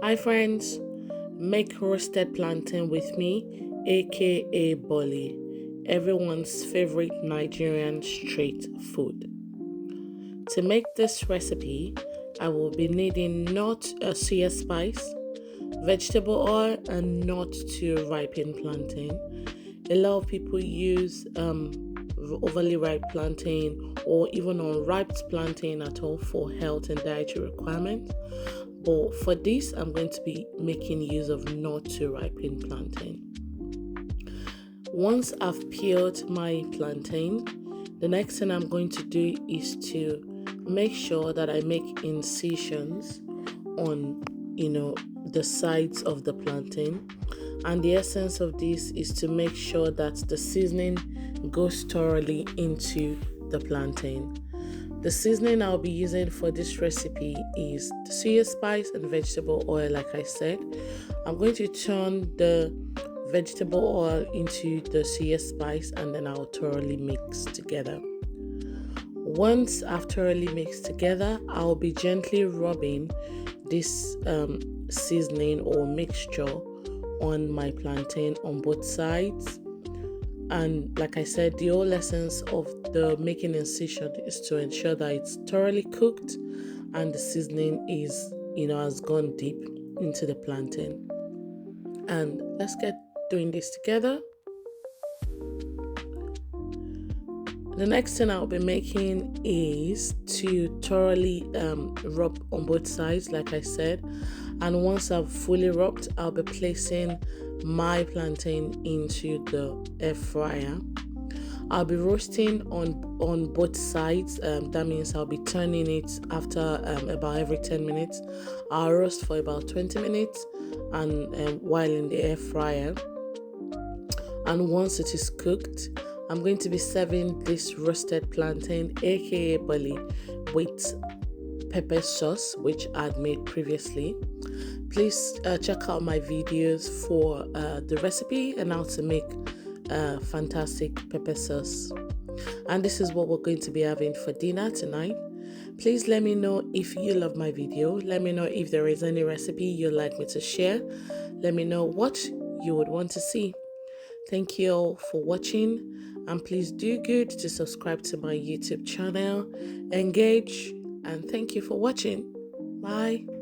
Hi friends, make roasted plantain with me, aka Boli, everyone's favorite Nigerian street food. To make this recipe, I will be needing not a sea spice, vegetable oil, and not too ripened plantain. A lot of people use overly ripe plantain or even unripe plantain at all for health and dietary requirements. But for this, I'm going to be making use of not too ripened plantain. Once I've peeled my plantain, the next thing I'm going to do is to make sure that I make incisions on, the sides of the plantain. And the essence of this is to make sure that the seasoning goes thoroughly into the plantain. The seasoning I'll be using for this recipe is the soy spice and vegetable oil, like I said. I'm going to turn the vegetable oil into the soy spice and then I'll thoroughly mix together. Once I've thoroughly mixed together, I'll be gently rubbing this seasoning or mixture on my plantain on both sides. And like I said, the whole essence of the making incision is to ensure that it's thoroughly cooked and the seasoning is, has gone deep into the plantain. And let's get doing this together. The next thing I'll be making is to thoroughly rub on both sides, like I said. And once I've fully rubbed, I'll be placing my plantain into the air fryer. I'll be roasting on both sides. That means I'll be turning it after about every 10 minutes. I'll roast for about 20 minutes and while in the air fryer. And once it is cooked, I'm going to be serving this roasted plantain, aka Boli, with pepper sauce, which I'd made previously. Please check out my videos for the recipe and how to make fantastic pepper sauce. And this is what we're going to be having for dinner tonight. Please let me know if you love my video. Let me know if there is any recipe you'd like me to share. Let me know what you would want to see. Thank you all for watching, and please do good to subscribe to my YouTube channel, engage, and thank you for watching. Bye.